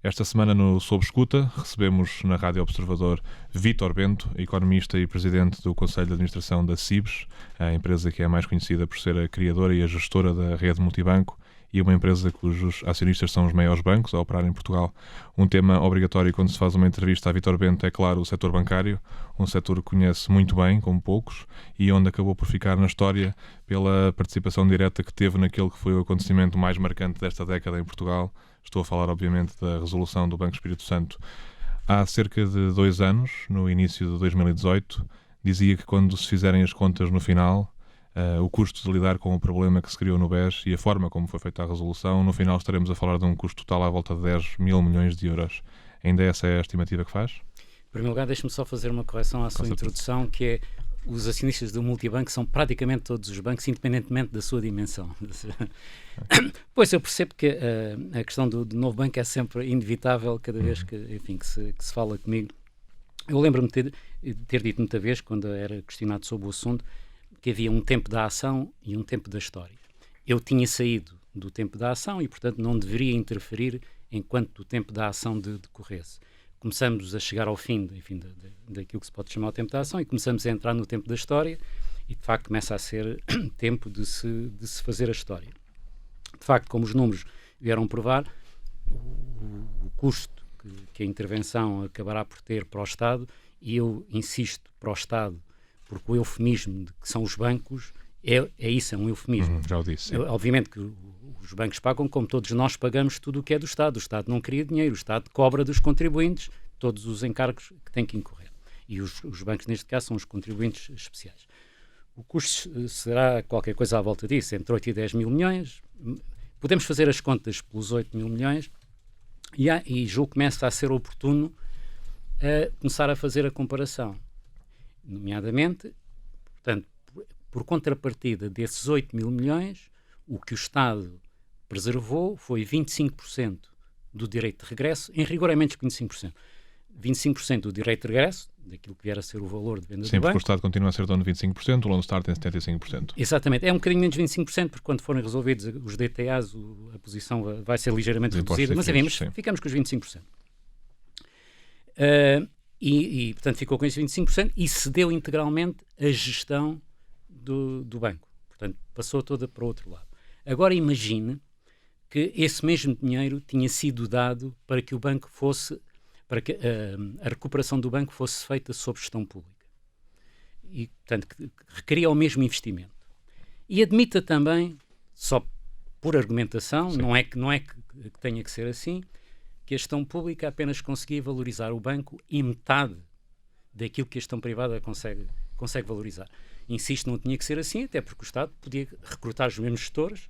Esta semana no Sob Escuta recebemos na Rádio Observador Vítor Bento, economista e presidente do Conselho de Administração da Cibes, a empresa que é mais conhecida por ser a criadora e a gestora da rede multibanco e uma empresa cujos acionistas são os maiores bancos a operar em Portugal. Um tema obrigatório quando se faz uma entrevista a Vítor Bento é, claro, o setor bancário, um setor que conhece muito bem, como poucos, e onde acabou por ficar na história pela participação direta que teve naquele que foi o acontecimento mais marcante desta década em Portugal. Estou a falar, obviamente, da resolução do Banco Espírito Santo. Há cerca de 2 anos, no início de 2018, dizia que quando se fizerem as contas no final, o custo de lidar com o problema que se criou no BES e a forma como foi feita a resolução, no final estaremos a falar de um custo total à volta de 10 mil milhões de euros. Ainda essa é a estimativa que faz? Em primeiro lugar, deixe-me só fazer uma correção à sua introdução, que é: os acionistas do multibanco são praticamente todos os bancos, independentemente da sua dimensão. Pois eu percebo que a questão do novo banco é sempre inevitável cada vez que se fala comigo. Eu lembro-me de ter dito muita vez, quando era questionado sobre o assunto, que havia um tempo da ação e um tempo da história. Eu tinha saído do tempo da ação e, portanto, não deveria interferir enquanto o tempo da ação decorresse. Começamos a chegar ao fim, daquilo que se pode chamar o tempo da ação, e começamos a entrar no tempo da história, e de facto começa a ser tempo de se fazer a história. De facto, como os números vieram provar, o custo que a intervenção acabará por ter para o Estado, e eu insisto para o Estado, porque o eufemismo de que são os bancos é um eufemismo. Já o disse. Obviamente que os bancos pagam como todos nós pagamos tudo o que é do Estado. O Estado não cria dinheiro, o Estado cobra dos contribuintes todos os encargos que tem que incorrer. E os bancos, neste caso, são os contribuintes especiais. O custo será qualquer coisa à volta disso, entre 8 e 10 mil milhões. Podemos fazer as contas pelos 8 mil milhões e julgo que começa a ser oportuno começar a fazer a comparação. Nomeadamente, portanto, por contrapartida desses 8 mil milhões, o que o Estado preservou foi 25% do direito de regresso, em rigor é menos que 25%. 25% do direito de regresso, daquilo que vier a ser o valor de venda do banco. Sim, porque o Estado continua a ser dono de 25%, o Lone Star tem 75%. Exatamente, é um bocadinho menos de 25%, porque quando forem resolvidos os DTAs, a posição vai ser ligeiramente reduzida, mas ficamos com os 25%. Portanto, ficou com esses 25% e cedeu integralmente a gestão do banco. Portanto, passou toda para o outro lado. Agora imagine que esse mesmo dinheiro tinha sido dado para que o banco fosse, para que a recuperação do banco fosse feita sob gestão pública. E, portanto, que requeria o mesmo investimento. E admita também, só por argumentação, não é que tenha que ser assim, que a gestão pública apenas conseguia valorizar o banco em metade daquilo que a gestão privada consegue valorizar. Insisto, não tinha que ser assim, até porque o Estado podia recrutar os mesmos gestores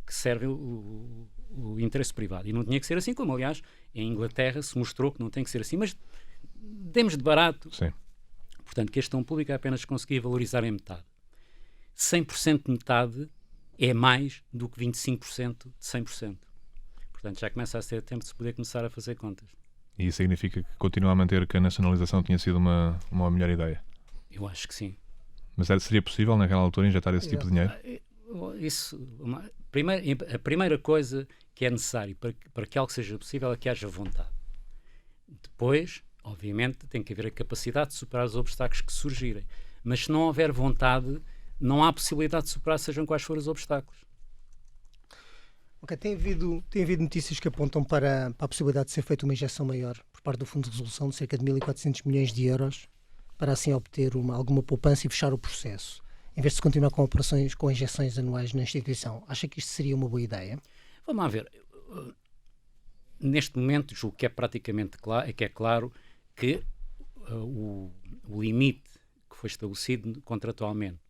que servem o interesse privado. E não tinha que ser assim, como aliás em Inglaterra se mostrou que não tem que ser assim. Mas demos de barato. Sim. Portanto, que a gestão pública apenas conseguia valorizar em metade. 100% de metade é mais do que 25% de 100%. Portanto, já começa a ser tempo de se poder começar a fazer contas. E isso significa que continua a manter que a nacionalização tinha sido uma melhor ideia? Eu acho que sim. Mas seria possível, naquela altura, injetar esse tipo de dinheiro? A primeira coisa que é necessário para que algo seja possível é que haja vontade. Depois, obviamente, tem que haver a capacidade de superar os obstáculos que surgirem. Mas se não houver vontade, não há possibilidade de superar, sejam quais forem os obstáculos. Ok, tem havido notícias que apontam para a possibilidade de ser feita uma injeção maior por parte do Fundo de Resolução de cerca de 1.400 milhões de euros para assim obter alguma poupança e fechar o processo, em vez de se continuar com operações, com injeções anuais na instituição. Acha que isto seria uma boa ideia? Vamos lá ver. Neste momento, julgo que é praticamente claro que o limite que foi estabelecido contratualmente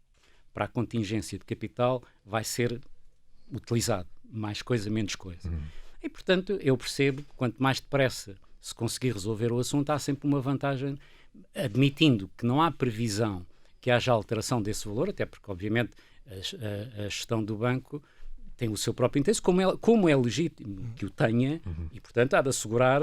para a contingência de capital vai ser utilizado. Mais coisa, menos coisa. E, portanto, eu percebo que quanto mais depressa se conseguir resolver o assunto, há sempre uma vantagem, admitindo que não há previsão que haja alteração desse valor, até porque, obviamente, a gestão do banco tem o seu próprio interesse, como é legítimo que o tenha, e, portanto, há de assegurar,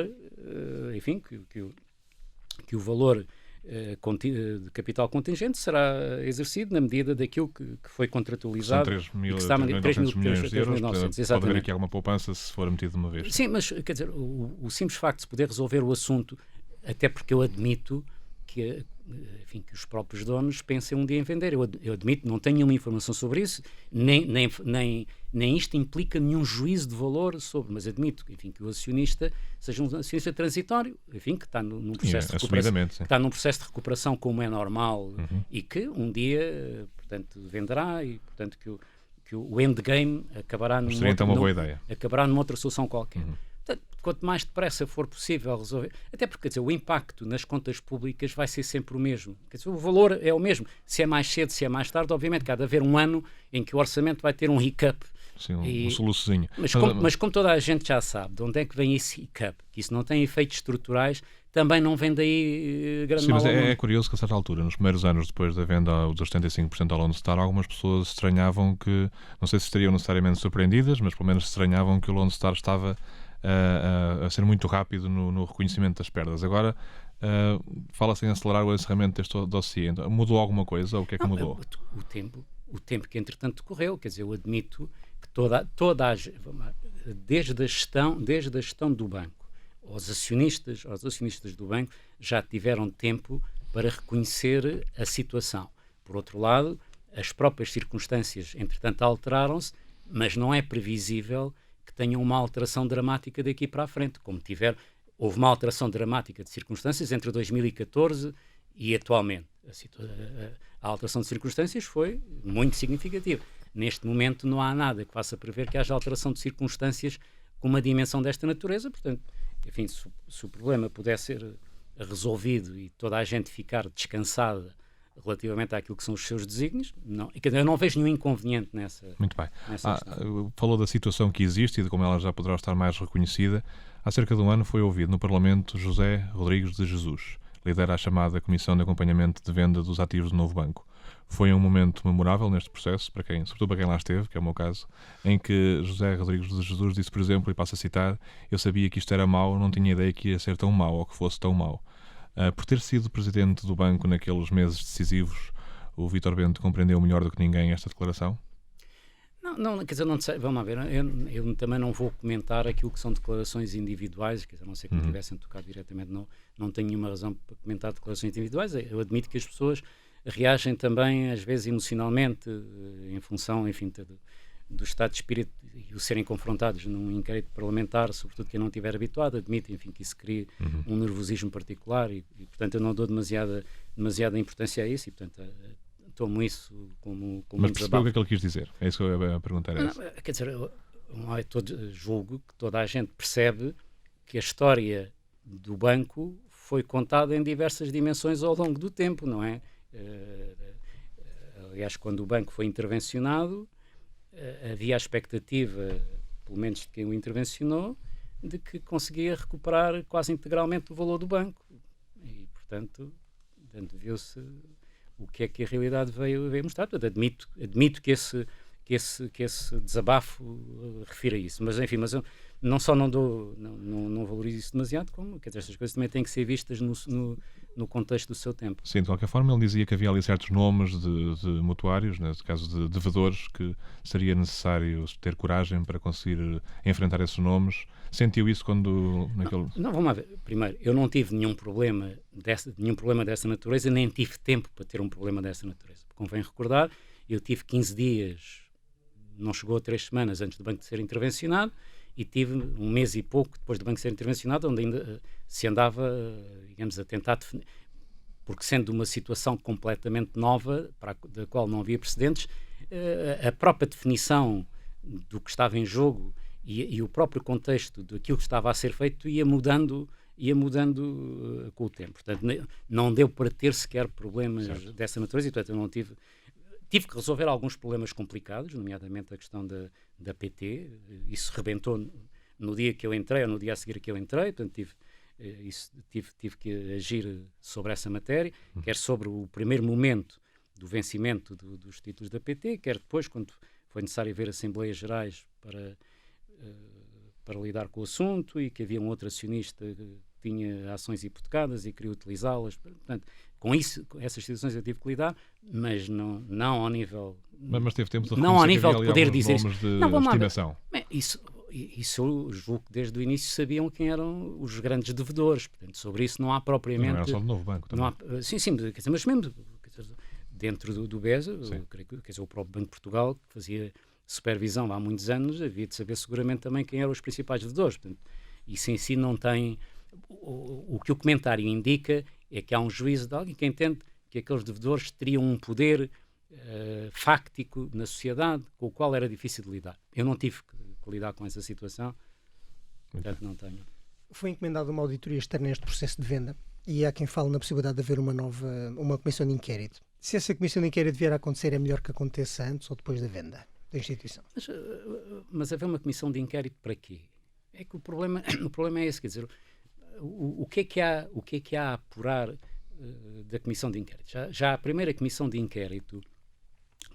que o valor de capital contingente será exercido na medida daquilo que foi contratualizado. São 3.900 milhões de euros, pode haver aqui alguma poupança se for metido de uma vez. Sim, mas quer dizer, o simples facto de se poder resolver o assunto, até porque eu admito que, enfim, que os próprios donos pensem um dia em vender. Eu admito, não tenho nenhuma informação sobre isso, nem isto implica nenhum juízo de valor sobre, mas admito, enfim, que o acionista seja um acionista transitório, enfim, que está num processo de recuperação, que está num processo de recuperação como é normal, e que um dia, portanto, venderá e, portanto, que o endgame acabará numa outra solução qualquer. Portanto, quanto mais depressa for possível resolver, até porque, quer dizer, o impacto nas contas públicas vai ser sempre o mesmo. Quer dizer, o valor é o mesmo. Se é mais cedo, se é mais tarde, obviamente que há de haver um ano em que o orçamento vai ter um hiccup. Sim, um soluçozinho. Mas como toda a gente já sabe de onde é que vem esse hiccup, que isso não tem efeitos estruturais, também não vem daí grande mal. Sim, mas é curioso que a certa altura, nos primeiros anos depois da venda dos 75% ao Lone Star, algumas pessoas estranhavam que, não sei se estariam necessariamente surpreendidas, mas pelo menos estranhavam que o Lone Star estava a ser muito rápido no reconhecimento das perdas. Agora fala-se em acelerar o encerramento deste dossiê. Então, mudou alguma coisa ou o que é que mudou? O tempo que entretanto decorreu, quer dizer, eu admito que desde a gestão do banco, os acionistas do banco já tiveram tempo para reconhecer a situação. Por outro lado, as próprias circunstâncias entretanto alteraram-se, mas não é previsível que tenham uma alteração dramática daqui para a frente, como houve uma alteração dramática de circunstâncias entre 2014 e atualmente. A alteração de circunstâncias foi muito significativa. Neste momento não há nada que faça prever que haja alteração de circunstâncias com uma dimensão desta natureza. Portanto, enfim, se o problema puder ser resolvido e toda a gente ficar descansada relativamente àquilo que são os seus desígnios, eu não vejo nenhum inconveniente nessa. Muito bem. Falou da situação que existe e de como ela já poderá estar mais reconhecida. Há cerca de um ano foi ouvido no Parlamento José Rodrigues de Jesus, lidera a chamada Comissão de Acompanhamento de Venda dos Ativos do Novo Banco. Foi um momento memorável neste processo, sobretudo para quem lá esteve, que é o meu caso, em que José Rodrigues de Jesus disse, por exemplo, e passo a citar, eu sabia que isto era mau, não tinha ideia que ia ser tão mau ou que fosse tão mau. Por ter sido presidente do banco naqueles meses decisivos, o Vítor Bento compreendeu melhor do que ninguém esta declaração? Não, quer dizer, não sei, vamos lá ver, eu também não vou comentar aquilo que são declarações individuais, quer dizer, a não ser que me tivessem tocado diretamente, não tenho nenhuma razão para comentar declarações individuais. Eu admito que as pessoas reagem também, às vezes, emocionalmente, em função, enfim, do estado de espírito e o serem confrontados num inquérito parlamentar, sobretudo quem não estiver habituado, admite, enfim, que isso cria um nervosismo particular e, portanto, eu não dou demasiada importância a isso e, portanto, tomo isso como Mas percebeu o que é que ele quis dizer? É isso que eu ia perguntar. Quer dizer, julgo que toda a gente percebe que a história do banco foi contada em diversas dimensões ao longo do tempo, não é? Aliás, quando o banco foi intervencionado, havia a expectativa, pelo menos de quem o intervencionou, de que conseguia recuperar quase integralmente o valor do banco. E, portanto viu-se o que é que a realidade veio mostrar. Portanto, admito que esse desabafo refira isso. Mas, enfim, eu não só não valorizo isso demasiado, como, quer dizer, estas coisas também têm que ser vistas no contexto do seu tempo. Sim, de qualquer forma, ele dizia que havia ali certos nomes de mutuários, neste caso de devedores, que seria necessário ter coragem para conseguir enfrentar esses nomes. Sentiu isso quando... Não, vamos lá ver. Primeiro, eu não tive nenhum problema dessa natureza, nem tive tempo para ter um problema dessa natureza. Convém recordar, eu tive 15 dias, não chegou a 3 semanas antes do banco ser intervencionado, e tive um mês e pouco depois do banco ser intervencionado, onde ainda se andava, digamos, a tentar definir, porque sendo uma situação completamente nova, da qual não havia precedentes, a própria definição do que estava em jogo e o próprio contexto daquilo que estava a ser feito ia mudando com o tempo. Portanto, não deu para ter sequer problemas dessa natureza e, portanto, eu não tive que resolver alguns problemas complicados, nomeadamente a questão da PT. Isso rebentou no dia que eu entrei, ou no dia a seguir que eu entrei, portanto tive que agir sobre essa matéria, quer sobre o primeiro momento do vencimento dos títulos da PT, quer depois, quando foi necessário haver Assembleias Gerais para lidar com o assunto, e que havia um outro acionista tinha ações hipotecadas e queria utilizá-las. Portanto, com isso, com essas situações eu tive que lidar, mas não ao nível... Mas teve tempo de não ao nível de poder dizer isso. Não, vamos estimação. Isso eu julgo que desde o início sabiam quem eram os grandes devedores. Portanto, sobre isso não há propriamente... Não era só do Novo Banco também. Sim, quer dizer, mas mesmo dentro do BES, creio que, quer dizer, o próprio Banco de Portugal, que fazia supervisão há muitos anos, havia de saber seguramente também quem eram os principais devedores. Portanto, isso em si não tem... O que o comentário indica é que há um juízo de alguém que entende que aqueles devedores teriam um poder fáctico na sociedade com o qual era difícil de lidar. Eu não tive que lidar com essa situação, portanto não tenho. Foi encomendada uma auditoria externa neste processo de venda e há quem fale na possibilidade de haver uma comissão de inquérito. Se essa comissão de inquérito vier a acontecer, é melhor que aconteça antes ou depois da venda da instituição? Mas haver uma comissão de inquérito para quê? É que o problema é esse, quer dizer, o que é que há a apurar da comissão de inquérito? Já a primeira comissão de inquérito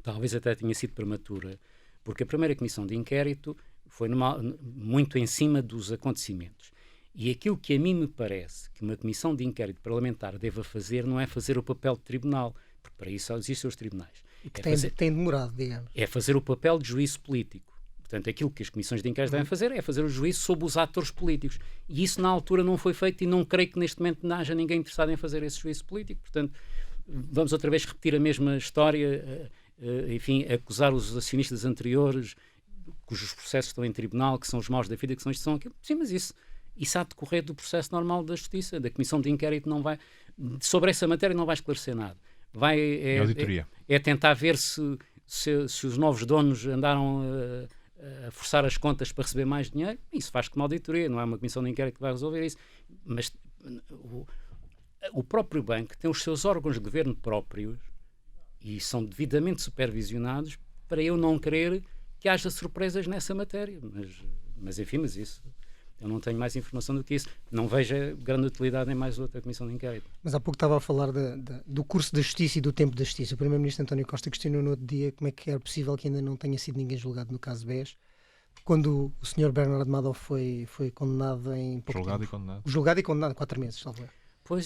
talvez até tenha sido prematura, porque a primeira comissão de inquérito foi muito em cima dos acontecimentos. E aquilo que a mim me parece que uma comissão de inquérito parlamentar deva fazer não é fazer o papel de tribunal, porque para isso existem os tribunais. E que tem demorado, digamos. É fazer o papel de juízo político. Portanto, aquilo que as comissões de inquérito devem fazer é fazer o juízo sobre os atores políticos. E isso, na altura, não foi feito e não creio que neste momento não haja ninguém interessado em fazer esse juízo político. Portanto, vamos outra vez repetir a mesma história, enfim, acusar os acionistas anteriores, cujos processos estão em tribunal, que são os maus da vida, que são isto, são aquilo. Sim, mas isso há de decorrer do processo normal da justiça. Da comissão de inquérito não vai... Sobre essa matéria não vai esclarecer nada. É tentar ver se os novos donos andaram a forçar as contas para receber mais dinheiro. Isso faz como auditoria, não é uma comissão de inquérito que vai resolver isso. Mas o próprio banco tem os seus órgãos de governo próprios e são devidamente supervisionados para eu não querer que haja surpresas nessa matéria. Mas enfim, mas isso... Eu não tenho mais informação do que isso. Não vejo grande utilidade em mais outra comissão de inquérito. Mas há pouco estava a falar do curso da justiça e do tempo da justiça. O primeiro-ministro António Costa questionou no outro dia como é que era possível que ainda não tenha sido ninguém julgado no caso BES, quando o Sr. Bernardo Madoff foi condenado em pouco julgado tempo. E condenado. Julgado e condenado em 4 meses, talvez.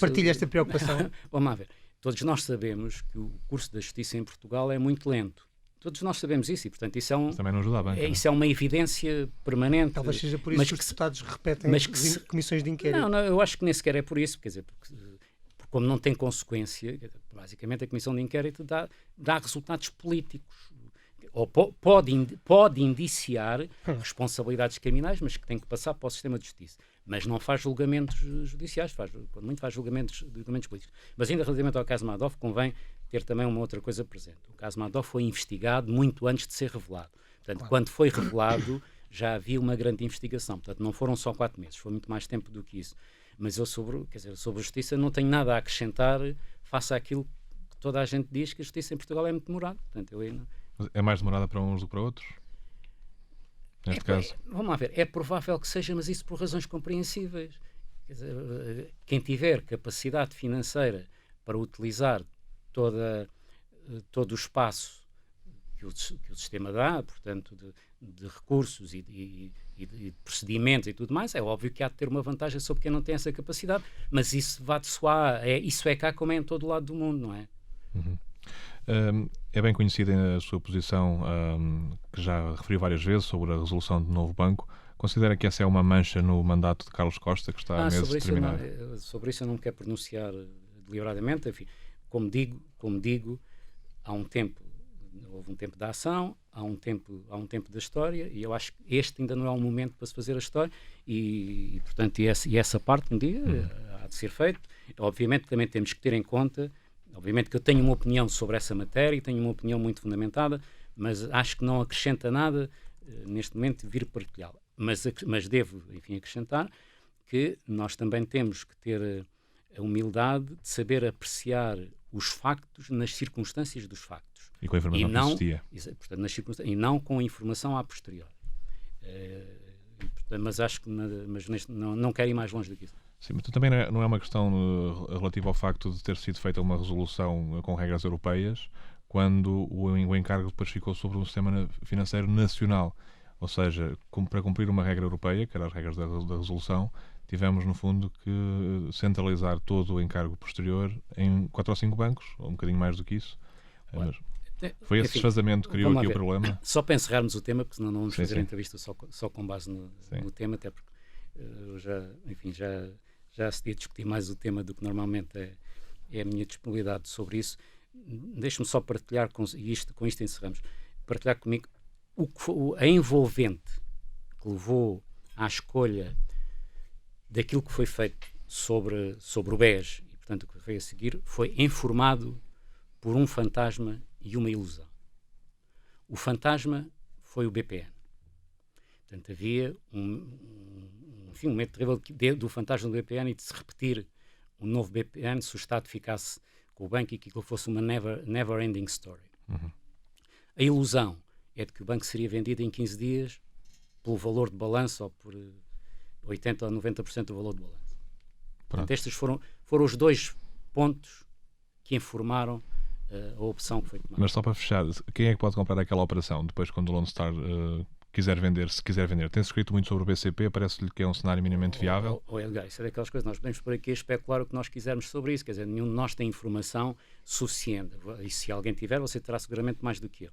Partilha esta preocupação? Vamos lá ver. Todos nós sabemos que o curso da justiça em Portugal é muito lento. Todos nós sabemos isso e, portanto, isso é também não ajuda a banca, isso é uma evidência permanente. Talvez seja por isso que os deputados repetem comissões de inquérito. Não, eu acho que nem sequer é por isso, quer dizer, porque como não tem consequência, basicamente a comissão de inquérito dá resultados políticos. Ou pode indiciar responsabilidades criminais, mas que tem que passar para o sistema de justiça. Mas não faz julgamentos judiciais, quando muito faz julgamentos políticos. Mas ainda relativamente ao caso Madoff, convém ter também uma outra coisa presente. O caso Madoff foi investigado muito antes de ser revelado. Portanto, quando foi revelado, já havia uma grande investigação. Portanto, não foram só 4 meses, foi muito mais tempo do que isso. Mas eu sobre a justiça não tenho nada a acrescentar face àquilo que toda a gente diz, que a justiça em Portugal é muito demorada. Portanto, é mais demorada para uns do que para outros? Neste caso? Vamos lá ver. É provável que seja, mas isso por razões compreensíveis. Quer dizer, quem tiver capacidade financeira para utilizar todo o espaço que o sistema dá, portanto, de recursos e de procedimentos e tudo mais, é óbvio que há de ter uma vantagem sobre quem não tem essa capacidade, mas isso vá de soar, isso é cá como é em todo o lado do mundo, não é? Uhum. É bem conhecida a sua posição, que já referiu várias vezes, sobre a resolução do novo banco. Considera que essa é uma mancha no mandato de Carlos Costa, que está a meses de terminar? Sobre isso eu não me quero pronunciar deliberadamente. Enfim, como digo, houve um tempo da ação, há um tempo da história, e eu acho que este ainda não é um momento para se fazer a história, e portanto, essa parte, um dia, há de ser feito. Obviamente também temos que ter em conta, obviamente que eu tenho uma opinião sobre essa matéria, e tenho uma opinião muito fundamentada, mas acho que não acrescenta nada, neste momento, vir partilhá-la. Mas devo, enfim, acrescentar que nós também temos que ter a humildade de saber apreciar os factos nas circunstâncias dos factos. E com a informação que existia. Portanto, e não com a informação a posteriori. Mas acho que não quero ir mais longe do que isso. Sim, mas também não é uma questão relativa ao facto de ter sido feita uma resolução com regras europeias, quando o encargo depois ficou sobre um sistema financeiro nacional. Ou seja, para cumprir uma regra europeia, que eram as regras da resolução, tivemos, no fundo, que centralizar todo o encargo posterior em 4 ou 5 bancos, ou um bocadinho mais do que isso. Mas foi esse desfazamento que criou aqui o problema? Só para encerrarmos o tema, porque senão não vamos fazer a entrevista só com base no tema, até porque eu já se discutir mais o tema do que normalmente é a minha disponibilidade sobre isso. Deixe-me só partilhar, com isto encerramos, partilhar comigo a envolvente que levou à escolha daquilo que foi feito sobre o BES, e portanto o que veio a seguir, foi informado por um fantasma e uma ilusão. O fantasma foi o BPN. Portanto, havia um medo terrível do fantasma do BPN e de se repetir um novo BPN se o Estado ficasse com o banco e que aquilo fosse uma never-ending story. Uhum. A ilusão é de que o banco seria vendido em 15 dias pelo valor de balanço ou por 80% ou 90% do valor de balanço. Portanto, estes foram os dois pontos que informaram a opção que foi tomada. Mas só para fechar, quem é que pode comprar aquela operação depois quando o Lone Star quiser vender, se quiser vender? Tem-se escrito muito sobre o BCP, parece-lhe que é um cenário minimamente viável? Edgar, isso é daquelas coisas, nós podemos por aqui especular o que nós quisermos sobre isso, quer dizer, nenhum de nós tem informação suficiente, e se alguém tiver, você terá seguramente mais do que eu.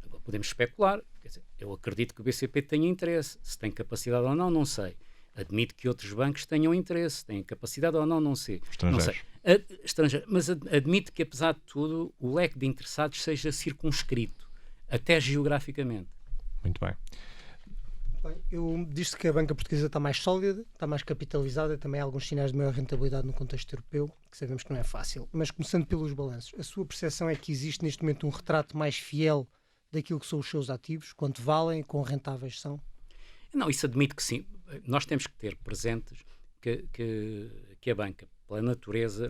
Agora, podemos especular, quer dizer, eu acredito que o BCP tenha interesse, se tem capacidade ou não, não sei. Admito que outros bancos tenham interesse, têm capacidade ou não, não sei. Estrangeiros. Mas admito que, apesar de tudo, o leque de interessados seja circunscrito, até geograficamente. Muito bem. Eu disse que a banca portuguesa está mais sólida, está mais capitalizada, também há alguns sinais de maior rentabilidade no contexto europeu, que sabemos que não é fácil. Mas começando pelos balanços, a sua percepção é que existe neste momento um retrato mais fiel daquilo que são os seus ativos, quanto valem e quão rentáveis são? Não, isso admito que sim. Nós temos que ter presentes que a banca, pela natureza,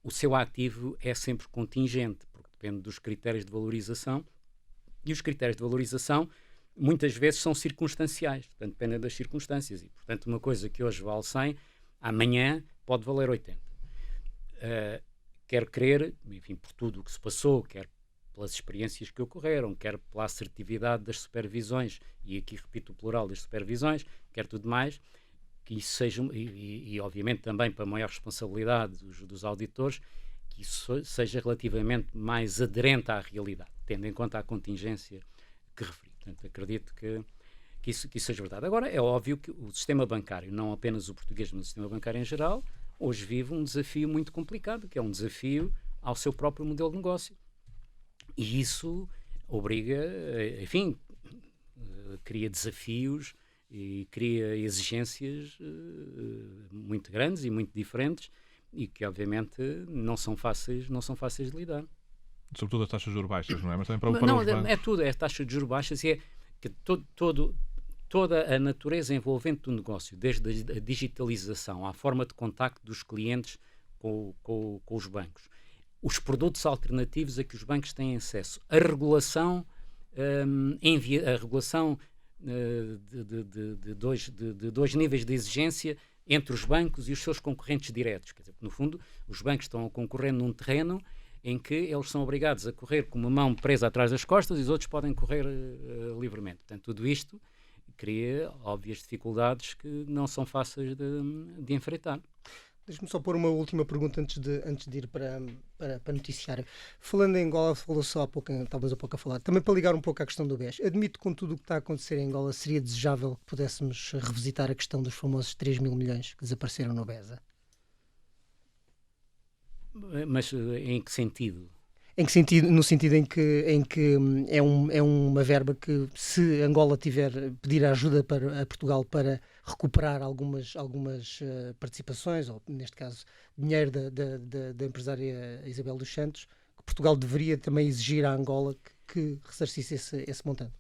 o seu ativo é sempre contingente, porque depende dos critérios de valorização, e os critérios de valorização muitas vezes são circunstanciais, portanto dependem das circunstâncias, e portanto uma coisa que hoje vale 100, amanhã pode valer 80. Quero crer, enfim, por tudo o que se passou, quer pelas experiências que ocorreram, quer pela assertividade das supervisões, e aqui repito o plural das supervisões, quer tudo mais, que isso seja, e obviamente também para maior responsabilidade dos auditores, que isso seja relativamente mais aderente à realidade, tendo em conta a contingência que referi. Portanto, acredito que isso seja verdade. Agora, é óbvio que o sistema bancário, não apenas o português, mas o sistema bancário em geral, hoje vive um desafio muito complicado, que é um desafio ao seu próprio modelo de negócio. E isso obriga, enfim, cria desafios e cria exigências muito grandes e muito diferentes e que, obviamente, não são fáceis de lidar. Sobretudo as taxas de juros baixas, não é? Mas também para os bancos. É tudo, é taxa de juros baixas e é que toda a natureza envolvente do negócio, desde a digitalização, à forma de contacto dos clientes com os bancos, os produtos alternativos a que os bancos têm acesso, a regulação, de dois níveis de exigência entre os bancos e os seus concorrentes diretos. Quer dizer, no fundo, os bancos estão a concorrer num terreno em que eles são obrigados a correr com uma mão presa atrás das costas e os outros podem correr livremente. Portanto, tudo isto cria óbvias dificuldades que não são fáceis de enfrentar. Deixa-me só pôr uma última pergunta antes de ir para noticiário. Falando em Angola, falou-se talvez há pouco a falar, também para ligar um pouco à questão do BES. Admito que com tudo o que está a acontecer em Angola seria desejável que pudéssemos revisitar a questão dos famosos 3 mil milhões que desapareceram no BESA. Mas em que sentido? No sentido em que é uma verba que, se Angola pedir ajuda a Portugal para recuperar algumas participações, ou neste caso dinheiro da empresária Isabel dos Santos, que Portugal deveria também exigir à Angola que ressarcisse esse montante.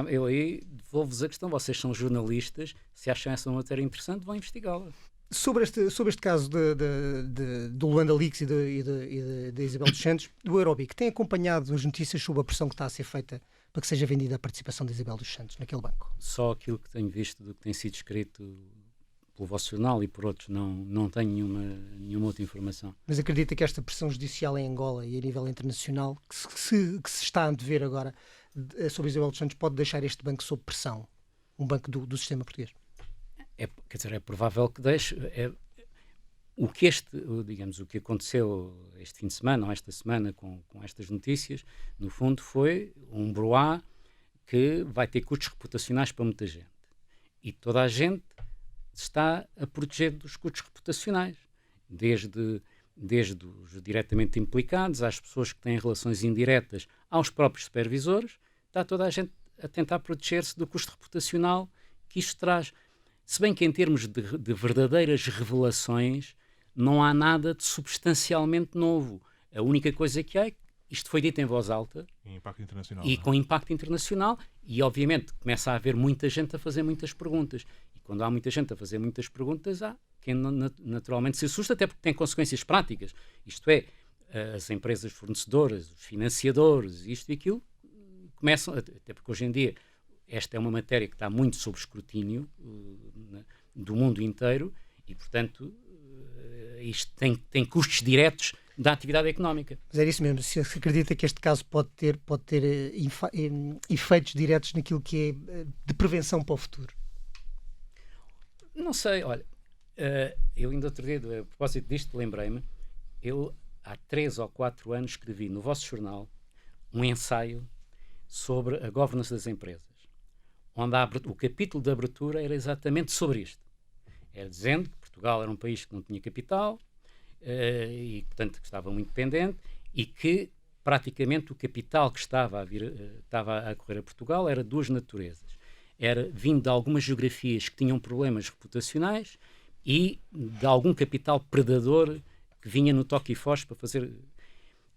Eu aí devolvo-vos a questão, vocês são jornalistas, se acham essa matéria interessante, vão investigá-la. Sobre este caso do Luanda Leaks e da Isabel dos Santos, do Eurobic, tem acompanhado as notícias sobre a pressão que está a ser feita para que seja vendida a participação da Isabel dos Santos naquele banco? Só aquilo que tenho visto do que tem sido escrito pelo vosso jornal e por outros, não tenho nenhuma outra informação. Mas acredita que esta pressão judicial em Angola e a nível internacional, que se está a antever agora sobre a Isabel dos Santos, pode deixar este banco sob pressão? Um banco do sistema português? quer dizer, é provável que deixe. O que aconteceu este fim de semana ou esta semana com estas notícias, no fundo foi um broá que vai ter custos reputacionais para muita gente. E toda a gente está a proteger dos custos reputacionais, desde os diretamente implicados, às pessoas que têm relações indiretas, aos próprios supervisores, está toda a gente a tentar proteger-se do custo reputacional que isto traz. Se bem que em termos de verdadeiras revelações não há nada de substancialmente novo. A única coisa que há é que isto foi dito em voz alta e com impacto internacional, e obviamente começa a haver muita gente a fazer muitas perguntas. E quando há muita gente a fazer muitas perguntas, há quem naturalmente se assusta, até porque tem consequências práticas. Isto é, as empresas fornecedoras, os financiadores, isto e aquilo, começam, até porque hoje em dia esta é uma matéria que está muito sob escrutínio do mundo inteiro e, portanto, isto tem custos diretos da atividade económica. Mas é isso mesmo, se acredita que este caso pode ter efeitos diretos naquilo que é de prevenção para o futuro? Não sei, olha, eu ainda outro dia, a propósito disto, lembrei-me, eu há 3 ou 4 anos escrevi no vosso jornal um ensaio sobre a governance das empresas, onde o capítulo de abertura era exatamente sobre isto. Era dizendo que Portugal era um país que não tinha capital e, portanto, que estava muito dependente e que, praticamente, o capital que estava a correr a Portugal era de duas naturezas. Era vindo de algumas geografias que tinham problemas reputacionais e de algum capital predador que vinha no toque e foge para fazer...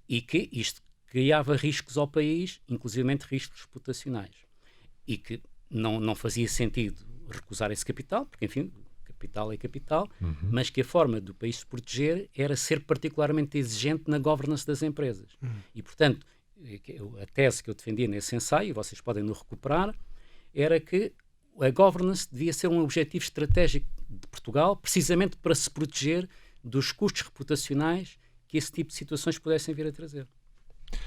E que isto criava riscos ao país, inclusivamente riscos reputacionais. E que não fazia sentido recusar esse capital, porque, enfim, capital é capital, mas que a forma do país se proteger era ser particularmente exigente na governance das empresas. E, portanto, a tese que eu defendia nesse ensaio, vocês podem no recuperar, era que a governance devia ser um objetivo estratégico de Portugal, precisamente para se proteger dos custos reputacionais que esse tipo de situações pudessem vir a trazer.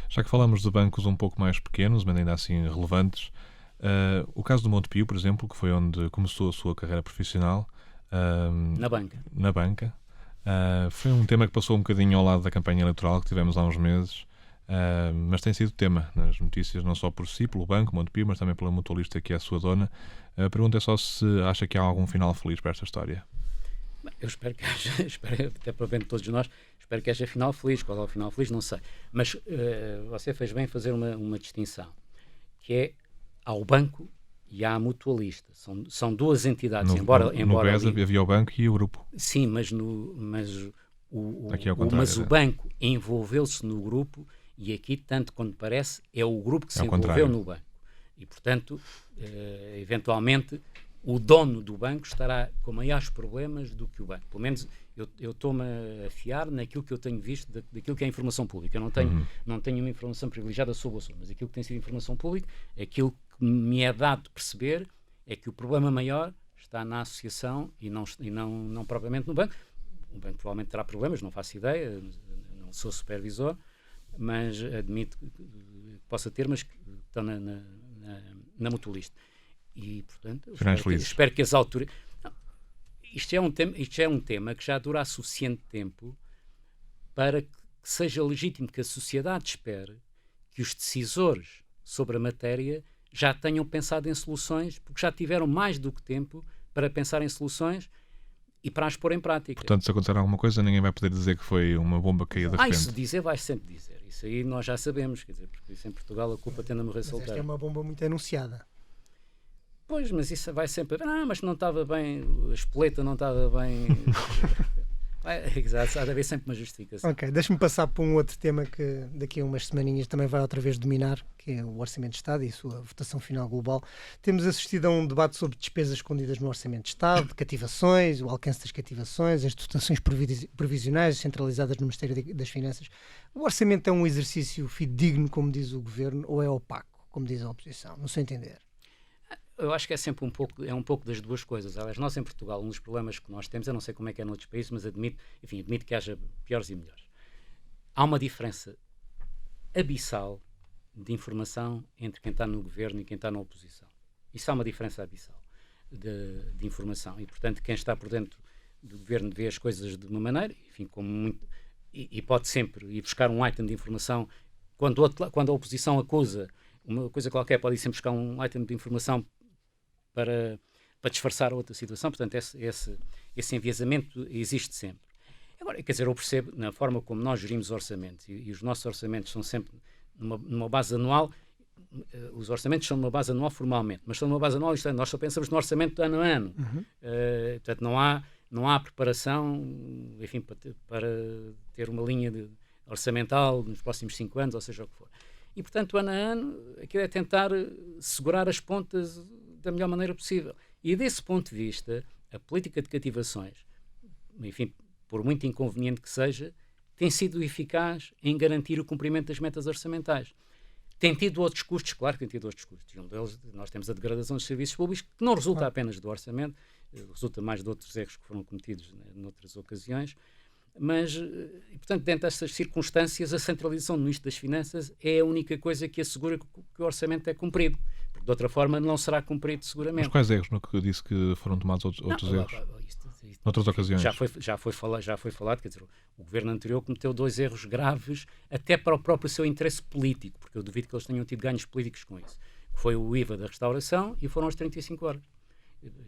Já que falamos de bancos um pouco mais pequenos, mas ainda assim relevantes, o caso do Montepio, por exemplo, que foi onde começou a sua carreira profissional, na banca, foi um tema que passou um bocadinho ao lado da campanha eleitoral que tivemos há uns meses, mas tem sido tema nas notícias, não só por si, pelo banco, Montepio, mas também pela mutualista que é a sua dona. A pergunta é só se acha que há algum final feliz para esta história. Eu espero que haja, até para bem de todos nós, espero que haja final feliz. Qual é o final feliz? Não sei. Mas você fez bem fazer uma distinção, que é ao banco e à mutualista. São duas entidades, embora no BES havia o banco e o grupo. Sim, mas o banco envolveu-se no grupo e aqui, tanto quanto parece, é o grupo que se envolveu no banco. E, portanto, eventualmente, o dono do banco estará com maiores problemas do que o banco. Pelo menos eu estou-me a fiar naquilo que eu tenho visto, daquilo que é informação pública. Eu não tenho uma informação privilegiada sobre o assunto, mas aquilo que tem sido informação pública, aquilo que me é dado de perceber é que o problema maior está na associação e não propriamente no banco. O banco provavelmente terá problemas, não faço ideia, não sou supervisor, mas admito que possa ter, mas que estão na mutualista. E, portanto, espero que as autoridades... Isto é um tema que já dura há suficiente tempo para que seja legítimo que a sociedade espere que os decisores sobre a matéria já tenham pensado em soluções, porque já tiveram mais do que tempo para pensar em soluções e para as pôr em prática. Portanto, se acontecer alguma coisa, ninguém vai poder dizer que foi uma bomba caída de repente. Isso dizer, vai sempre dizer. Isso aí nós já sabemos, quer dizer, porque isso em Portugal a culpa tende a morrer solteira. Esta é uma bomba muito anunciada. Pois, mas isso vai sempre... mas não estava bem, a espoleta não estava bem... Exato, há de haver sempre uma justificação. Ok, deixa-me passar para um outro tema que daqui a umas semaninhas também vai outra vez dominar, que é o Orçamento de Estado e a sua votação final global. Temos assistido a um debate sobre despesas escondidas no Orçamento de Estado, cativações, o alcance das cativações, as dotações provisionais centralizadas no Ministério das Finanças. O Orçamento é um exercício fidedigno, como diz o Governo, ou é opaco, como diz a oposição? No seu entender. Eu acho que é sempre um pouco das duas coisas. Aliás, nós em Portugal, um dos problemas que nós temos, eu não sei como é que é noutros países, mas admito que haja piores e melhores. Há uma diferença abissal de informação entre quem está no governo e quem está na oposição. Isso há uma diferença abissal. de informação. E, portanto, quem está por dentro do governo vê as coisas de uma maneira, enfim, como muito, e pode sempre ir buscar um item de informação. Quando a oposição acusa uma coisa qualquer, pode ir sempre buscar um item de informação para disfarçar outra situação. Portanto, esse enviesamento existe sempre. Agora, quer dizer, eu percebo, na forma como nós gerimos orçamentos, e os nossos orçamentos são sempre numa base anual. Os orçamentos são numa base anual formalmente, mas são numa base anual, isto é, nós só pensamos no orçamento de ano a ano. Portanto, não há preparação, enfim, para ter uma linha orçamental nos próximos 5 anos, ou seja o que for. E, portanto, ano a ano, aquilo é tentar segurar as pontas da melhor maneira possível. E, desse ponto de vista, a política de cativações, enfim, por muito inconveniente que seja, tem sido eficaz em garantir o cumprimento das metas orçamentais. Tem tido outros custos, claro que tem tido outros custos. Um deles, nós temos a degradação dos serviços públicos, que não resulta apenas do orçamento, resulta mais de outros erros que foram cometidos noutras ocasiões, mas, portanto, dentro destas circunstâncias, a centralização do Ministro das Finanças é a única coisa que assegura que o orçamento é cumprido. Porque, de outra forma, não será cumprido seguramente. Mas quais erros? No que disse que foram tomados outros erros? Noutras ocasiões. Já foi falado, quer dizer, o governo anterior cometeu 2 erros graves, até para o próprio seu interesse político, porque eu duvido que eles tenham tido ganhos políticos com isso. Foi o IVA da restauração e foram as 35 horas.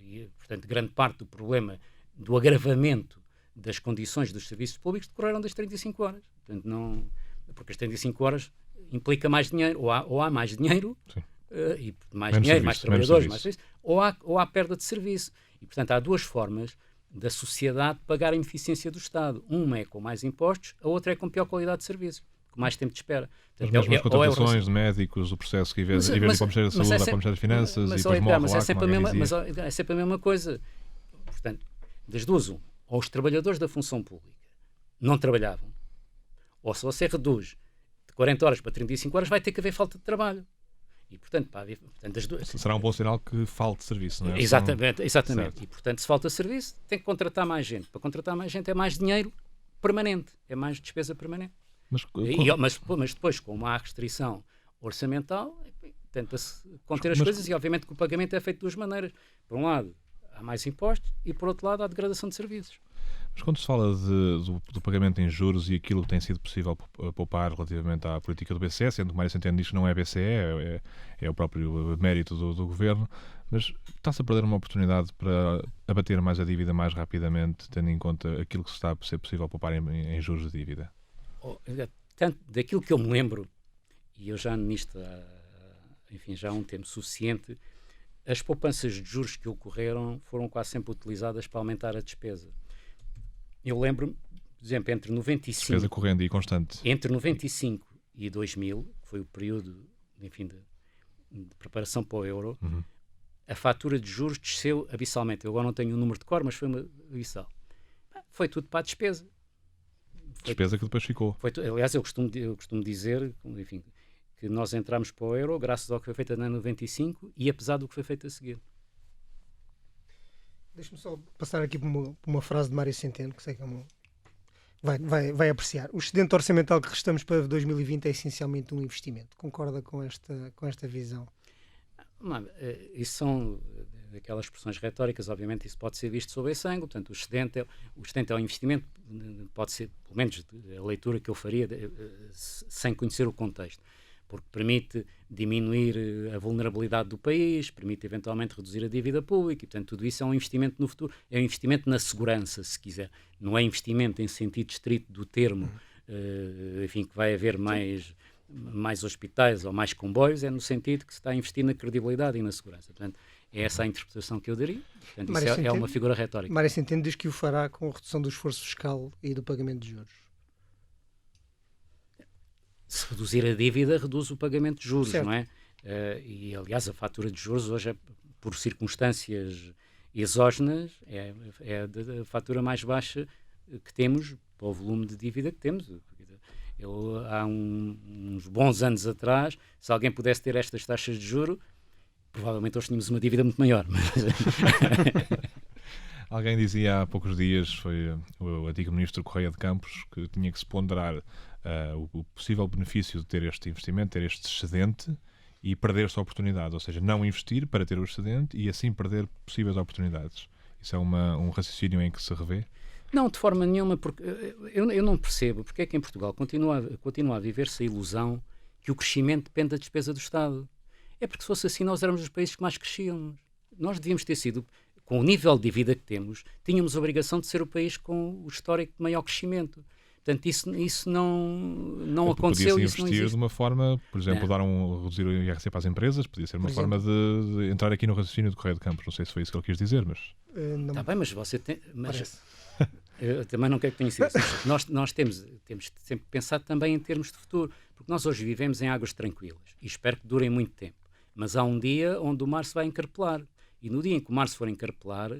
E, portanto, grande parte do problema do agravamento das condições dos serviços públicos decorreram das 35 horas. Portanto, porque as 35 horas implica mais dinheiro, ou há mais dinheiro, e mais menos dinheiro, serviço, mais trabalhadores, mais serviço, ou há perda de serviço. E, portanto, há 2 formas da sociedade pagar a ineficiência do Estado. Uma é com mais impostos, a outra é com pior qualidade de serviço, com mais tempo de espera. Portanto, as mesmas contratações de médicos, o processo que, em vez de ir para o Ministério da Saúde, vai para o Ministério das Finanças, e depois morre lá, é sempre a mesma coisa. Portanto, das duas, ou os trabalhadores da função pública não trabalhavam, ou se você reduz de 40 horas para 35 horas, vai ter que haver falta de trabalho. E, portanto, as duas... Será um bom sinal que falte serviço, não é? Exatamente. E, portanto, se falta serviço, tem que contratar mais gente. Para contratar mais gente é mais dinheiro permanente, é mais despesa permanente. Mas depois, como há restrição orçamental, tenta-se conter as coisas, e obviamente que o pagamento é feito de 2 maneiras. Por um lado, há mais impostos, e por outro lado, há degradação de serviços. Mas quando se fala do pagamento em juros e aquilo que tem sido possível poupar relativamente à política do BCE, sendo que Mário Centeno diz que não é BCE, é o próprio mérito do governo, mas está-se a perder uma oportunidade para abater mais a dívida mais rapidamente, tendo em conta aquilo que está a ser possível poupar em juros de dívida? Tanto daquilo que eu me lembro, e eu já nisto já há um tempo suficiente, as poupanças de juros que ocorreram foram quase sempre utilizadas para aumentar a despesa. Eu lembro-me, por exemplo, entre 95... Despesa corrente e constante. Entre 95 e 2000, que foi o período, enfim, de preparação para o euro, a fatura de juros desceu abissalmente. Eu agora não tenho o número de cor, mas foi uma abissal. Foi tudo para a despesa. Despesa que depois ficou. Aliás, eu costumo dizer, enfim, que nós entramos para o euro graças ao que foi feito em 95 e apesar do que foi feito a seguir. Deixa-me só passar aqui por uma frase de Mário Centeno, que sei que vai apreciar. O excedente orçamental que restamos para 2020 é essencialmente um investimento. Concorda com esta visão? Isso são daquelas expressões retóricas, obviamente isso pode ser visto sob esse ângulo. Portanto, o excedente é um investimento, pode ser, pelo menos a leitura que eu faria, sem conhecer o contexto, porque permite diminuir a vulnerabilidade do país, permite eventualmente reduzir a dívida pública, e portanto tudo isso é um investimento no futuro, é um investimento na segurança, se quiser. Não é investimento em sentido estrito do termo, enfim, que vai haver mais hospitais ou mais comboios, é no sentido que se está a investir na credibilidade e na segurança. Portanto, é essa a interpretação que eu daria. Portanto, isso é uma figura retórica. Mário Centeno diz que o fará com a redução do esforço fiscal e do pagamento de juros. Se reduzir a dívida, reduz o pagamento de juros, certo. Não é? E, aliás, a fatura de juros hoje, por circunstâncias exógenas, é a fatura mais baixa que temos para o volume de dívida que temos. Há uns bons anos atrás, se alguém pudesse ter estas taxas de juro, provavelmente hoje tínhamos uma dívida muito maior. Alguém dizia há poucos dias, foi o antigo ministro Correia de Campos, que tinha que se ponderar o possível benefício de ter este investimento, ter este excedente, e perder-se oportunidades, ou seja, não investir para ter o excedente e assim perder possíveis oportunidades. Isso é um raciocínio em que se revê? Não, de forma nenhuma, porque eu não percebo porque é que em Portugal continua a viver-se a ilusão que o crescimento depende da despesa do Estado. É porque se fosse assim nós éramos os países que mais crescíamos. Nós devíamos ter sido, com o nível de vida que temos, tínhamos a obrigação de ser o país com o histórico de maior crescimento. Portanto, isso não aconteceu. Podia-se isso não investir existe. de uma forma, por exemplo, reduzir o IRC para as empresas, podia ser uma forma de entrar aqui no raciocínio do Correio de Campos. Não sei se foi isso que ele quis dizer, mas... Está bem, mas você tem... Eu também não quero que tenha sido isso. Nós temos sempre pensado também em termos de futuro, porque nós hoje vivemos em águas tranquilas e espero que durem muito tempo. Mas há um dia onde o mar se vai encarpelar. E no dia em que o mar se for encarpelar,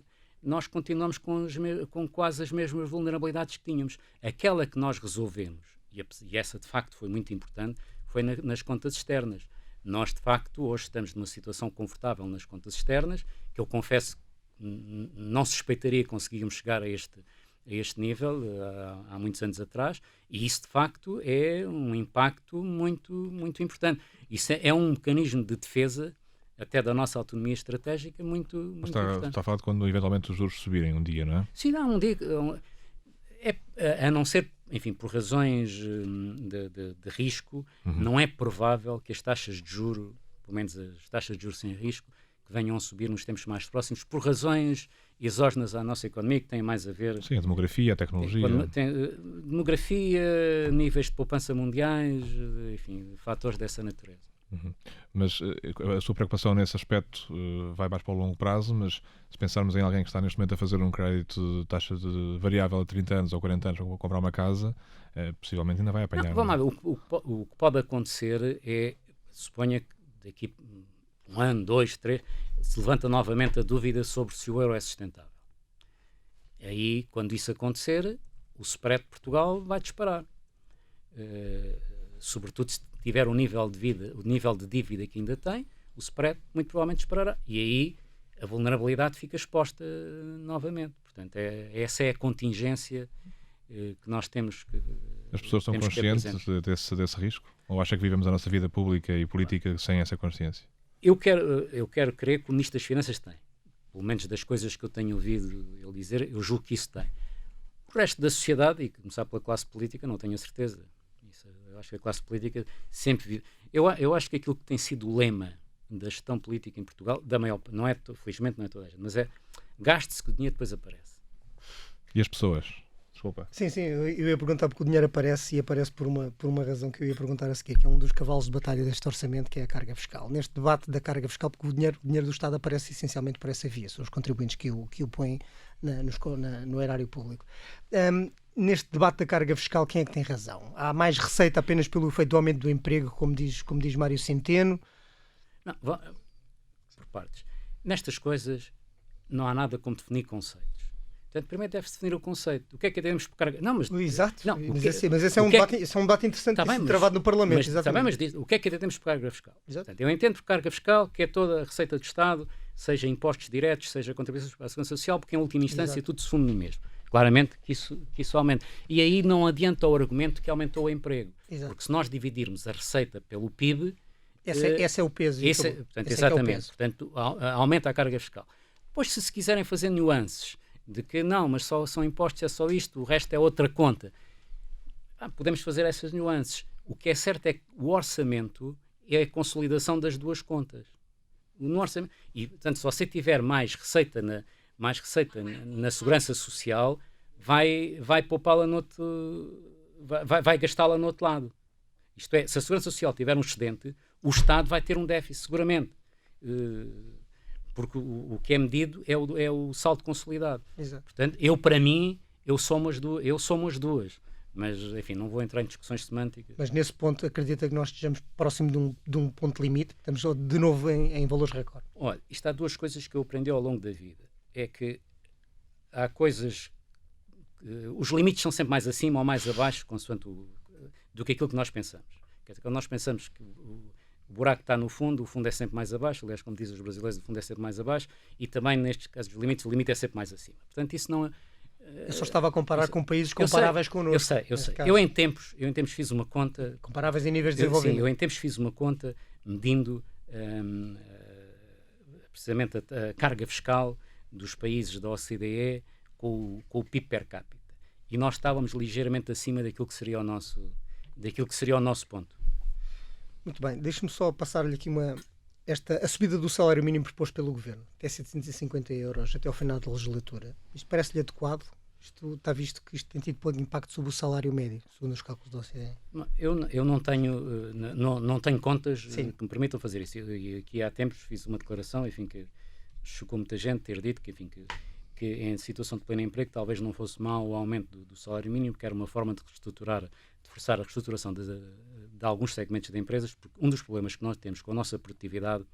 nós continuamos com quase as mesmas vulnerabilidades que tínhamos. Aquela que nós resolvemos, e essa de facto foi muito importante, foi nas contas externas. Nós de facto hoje estamos numa situação confortável nas contas externas, que eu confesso que não suspeitaria que conseguíamos chegar a este nível há muitos anos atrás, e isso de facto é um impacto muito, muito importante. Isso é um mecanismo de defesa até da nossa autonomia estratégica muito importante. Está a falar de quando eventualmente os juros subirem um dia, não é? Sim, não, um dia... a não ser, enfim, por razões de risco, não é provável que as taxas de juros, pelo menos as taxas de juros sem risco, que venham a subir nos tempos mais próximos, por razões exógenas à nossa economia, que têm mais a ver... Sim, a demografia, a tecnologia... Demografia, níveis de poupança mundiais, enfim, fatores dessa natureza. Mas a sua preocupação nesse aspecto vai mais para o longo prazo, mas se pensarmos em alguém que está neste momento a fazer um crédito de taxa variável a 30 anos ou 40 anos para comprar uma casa, possivelmente ainda vai apanhar. Não, vamos lá ver, o que pode acontecer é, suponha que daqui um ano, 2, 3, se levanta novamente a dúvida sobre se o euro é sustentável. Aí, quando isso acontecer, o spread de Portugal vai disparar. Sobretudo se tiver o nível de dívida que ainda tem, o spread muito provavelmente disparará. E aí a vulnerabilidade fica exposta novamente. Portanto, essa é a contingência que nós temos que... As pessoas estão conscientes desse risco? Ou acha que vivemos a nossa vida pública e política sem essa consciência? Eu quero crer que o Ministro das Finanças tem. Pelo menos das coisas que eu tenho ouvido ele dizer, eu julgo que isso tem. O resto da sociedade, e começar pela classe política, não tenho a certeza. Eu acho que a classe política sempre vive. Eu acho que aquilo que tem sido o lema da gestão política em Portugal, felizmente não é toda a gente, mas é gaste-se que o dinheiro depois aparece. E as pessoas? Desculpa. Sim, eu ia perguntar porque o dinheiro aparece, e aparece por uma razão que eu ia perguntar a seguir, que é um dos cavalos de batalha deste orçamento, que é a carga fiscal. Neste debate da carga fiscal, porque o dinheiro do Estado aparece essencialmente por essa via, são os contribuintes que o põem no erário público. Neste debate da carga fiscal, quem é que tem razão? Há mais receita apenas pelo efeito do aumento do emprego, como diz Mário Centeno? Não, por partes. Nestas coisas não há nada como definir conceitos. Portanto, primeiro deve-se definir o conceito. O que é que devemos por carga... Não, mas... Exato, não, mas esse é um debate interessante travado no Parlamento. Está bem, mas o que é que devemos por carga fiscal? Portanto, eu entendo por carga fiscal que é toda a receita do Estado, seja impostos diretos, seja contribuições para a Segurança Social, porque em última instância tudo se funde no mesmo. Claramente que isso aumenta. E aí não adianta o argumento que aumentou o emprego. Exato. Porque se nós dividirmos a receita pelo PIB... Esse é o peso. Portanto, exatamente. É o peso. Portanto, aumenta a carga fiscal. Depois, se quiserem fazer nuances de que não, mas só são impostos, é só isto, o resto é outra conta. Podemos fazer essas nuances. O que é certo é que o orçamento é a consolidação das duas contas. No orçamento, e, portanto, se você tiver mais receita na segurança social, vai poupá-la vai gastá-la no outro lado. Isto é, se a segurança social tiver um excedente, o Estado vai ter um déficit, seguramente. Porque o que é medido é o saldo consolidado. Exato. Portanto, eu somo as duas. Mas, enfim, não vou entrar em discussões semânticas. Mas nesse ponto, acredita que nós estejamos próximo de um ponto limite? Estamos de novo em valores recorde. Olha, isto há duas coisas que eu aprendi ao longo da vida. É que há coisas... os limites são sempre mais acima ou mais abaixo, consoante do que aquilo que nós pensamos. Quer dizer, quando nós pensamos que o buraco está no fundo, o fundo é sempre mais abaixo. Aliás, como dizem os brasileiros, o fundo é sempre mais abaixo. E também, nestes casos, o limite é sempre mais acima. Portanto, isso não é... Eu só estava a comparar com países comparáveis connosco. Eu sei. Eu em tempos fiz uma conta... Comparáveis em níveis de desenvolvimento. Sim, eu em tempos fiz uma conta medindo precisamente a carga fiscal dos países da OCDE com o PIB per capita. E nós estávamos ligeiramente acima daquilo que seria o nosso ponto. Muito bem, deixe-me só passar-lhe aqui a subida do salário mínimo proposto pelo Governo, até 750 euros até ao final da legislatura. Isto parece-lhe adequado? Isto está visto que isto tem tido pouco impacto sobre o salário médio, segundo os cálculos da OCDE? Eu não tenho contas que me permitam fazer isso. E aqui há tempos fiz uma declaração, enfim, que chocou muita gente ter dito que, enfim, que em situação de pleno emprego talvez não fosse mau o aumento do salário mínimo, que era uma forma de forçar a reestruturação de alguns segmentos de empresas, porque um dos problemas que nós temos com a nossa produtividade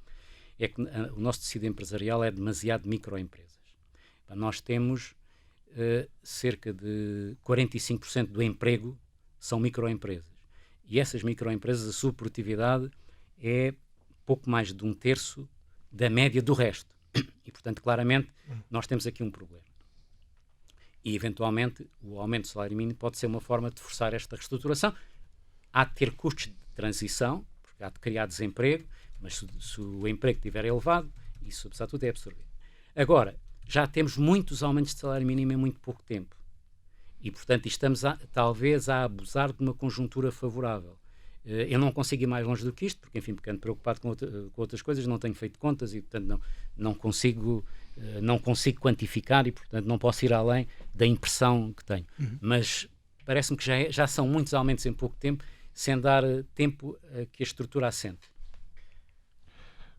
é que o nosso tecido empresarial é demasiado microempresas. Nós temos cerca de 45% do emprego são microempresas. E essas microempresas, a sua produtividade é pouco mais de 1/3 da média do resto. E, portanto, claramente, nós temos aqui um problema. E, eventualmente, o aumento do salário mínimo pode ser uma forma de forçar esta reestruturação. Há de ter custos de transição, porque há de criar desemprego, mas se o emprego estiver elevado, isso, apesar de tudo, é absorvido. Agora, já temos muitos aumentos de salário mínimo em muito pouco tempo. E, portanto, estamos talvez a abusar de uma conjuntura favorável. Eu não consigo ir mais longe do que isto, porque, enfim, porque ando preocupado com outras coisas, não tenho feito contas e, portanto, não consigo quantificar e, portanto, não posso ir além da impressão que tenho. Mas parece-me que já são muitos aumentos em pouco tempo, sem dar tempo a que a estrutura assente.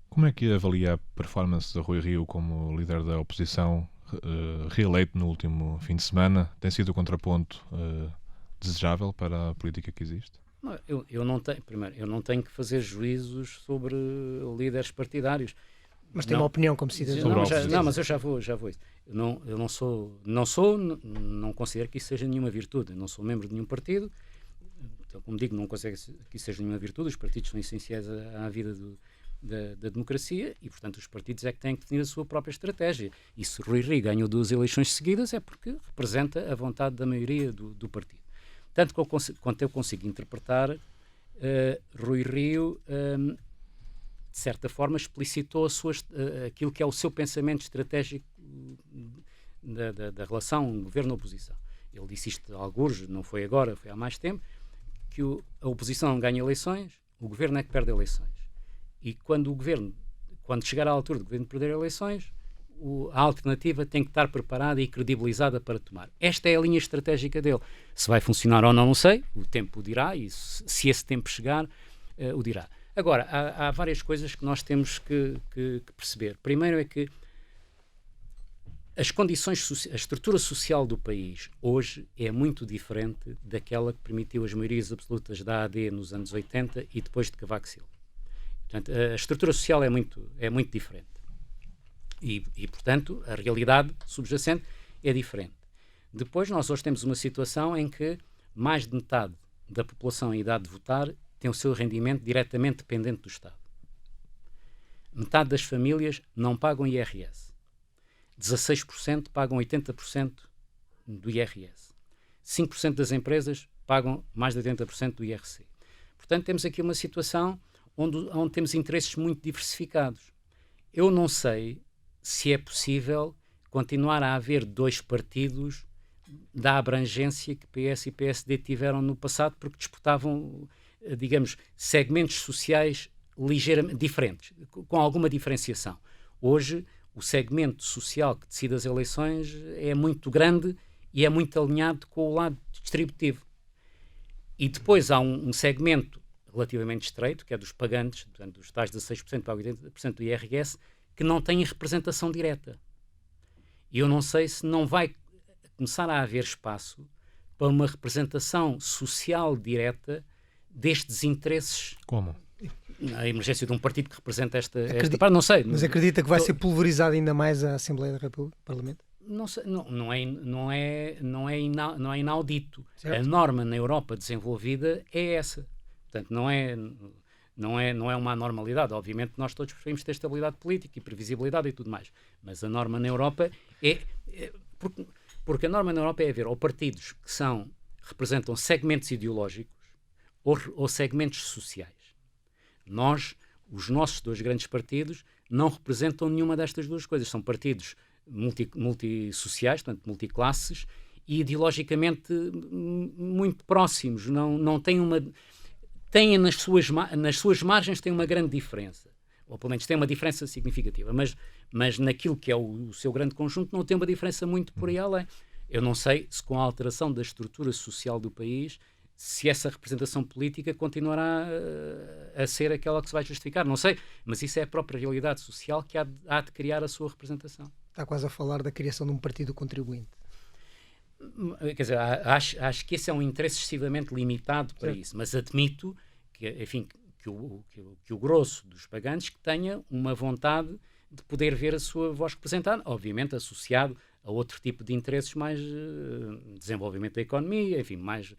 Como é que avalia a performance de Rui Rio como líder da oposição, reeleito no último fim de semana? Tem sido o contraponto desejável para a política que existe? Eu não tenho que fazer juízos sobre líderes partidários. Mas tem uma opinião como cidadão. Mas eu já vou isso. Não considero que isso seja nenhuma virtude. Eu não sou membro de nenhum partido. Então, como digo, não considero que isso seja nenhuma virtude. Os partidos são essenciais à vida da democracia e, portanto, os partidos é que têm que definir a sua própria estratégia. E se Rui Rio ganhou 2 eleições seguidas é porque representa a vontade da maioria do partido. Tanto quanto eu consigo interpretar, Rui Rio, de certa forma, explicitou aquilo que é o seu pensamento estratégico da relação governo-oposição. Ele disse isto a algures, não foi agora, foi há mais tempo, que a oposição não ganha eleições, o governo é que perde eleições. E quando chegar à altura do governo perder eleições, a alternativa tem que estar preparada e credibilizada para tomar. Esta é a linha estratégica dele. Se vai funcionar ou não sei. O tempo o dirá e se esse tempo chegar, o dirá. Agora, há várias coisas que nós temos que perceber. Primeiro é que a estrutura social do país hoje é muito diferente daquela que permitiu as maiorias absolutas da AD nos anos 80 e depois de Cavaco Silva. Portanto, a estrutura social é muito diferente. E, portanto, a realidade subjacente é diferente. Depois, nós hoje temos uma situação em que mais de metade da população em idade de votar tem o seu rendimento diretamente dependente do Estado. Metade das famílias não pagam IRS. 16% pagam 80% do IRS. 5% das empresas pagam mais de 80% do IRC. Portanto, temos aqui uma situação onde temos interesses muito diversificados. Eu não sei se é possível continuar a haver 2 partidos da abrangência que PS e PSD tiveram no passado, porque disputavam, digamos, segmentos sociais ligeiramente diferentes, com alguma diferenciação. Hoje, o segmento social que decide as eleições é muito grande e é muito alinhado com o lado distributivo. E depois há um segmento relativamente estreito, que é dos pagantes, portanto, dos tais 16% para 80% do IRS, que não têm representação direta. E eu não sei se não vai começar a haver espaço para uma representação social direta destes interesses. Como? A emergência de um partido que representa esta parte, não sei. Mas acredita que vai ser pulverizada ainda mais a Assembleia da República, o Parlamento? Não sei, não é inaudito. Certo. A norma na Europa desenvolvida é essa. Portanto, não é uma anormalidade. Obviamente, nós todos preferimos ter estabilidade política e previsibilidade e tudo mais. Mas a norma na Europa porque a norma na Europa é haver ou partidos que representam segmentos ideológicos ou segmentos sociais. os nossos dois grandes partidos não representam nenhuma destas duas coisas. São partidos multissociais, portanto, multiclasses, e ideologicamente muito próximos. Não têm têm nas suas margens têm uma grande diferença. Ou pelo menos têm uma diferença significativa. Mas naquilo que é o seu grande conjunto não tem uma diferença muito por aí além. Eu não sei se com a alteração da estrutura social do país, se essa representação política continuará a ser aquela que se vai justificar. Não sei, mas isso é a própria realidade social que há de criar a sua representação. Está quase a falar da criação de um partido contribuinte. Quer dizer, acho que esse é um interesse excessivamente limitado para isso, mas admito que, enfim, que o grosso dos pagantes que tenha uma vontade de poder ver a sua voz representada, obviamente associado a outro tipo de interesses mais desenvolvimento da economia, enfim, mais...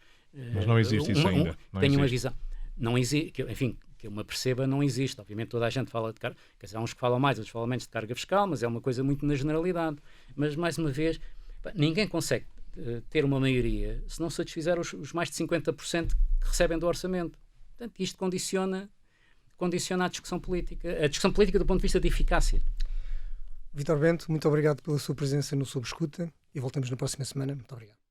Mas não existe isso ainda. Tenho uma visão. Não existe, enfim, que eu me aperceba, não existe. Obviamente toda a gente fala de carga, quer dizer, há uns que falam mais, outros falam menos de carga fiscal, mas é uma coisa muito na generalidade. Mas, mais uma vez, ninguém consegue ter uma maioria se não satisfizer os mais de 50% que recebem do orçamento. Portanto, isto condiciona a discussão política do ponto de vista de eficácia. Vítor Bento, muito obrigado pela sua presença no Sob Escuta e voltamos na próxima semana. Muito obrigado.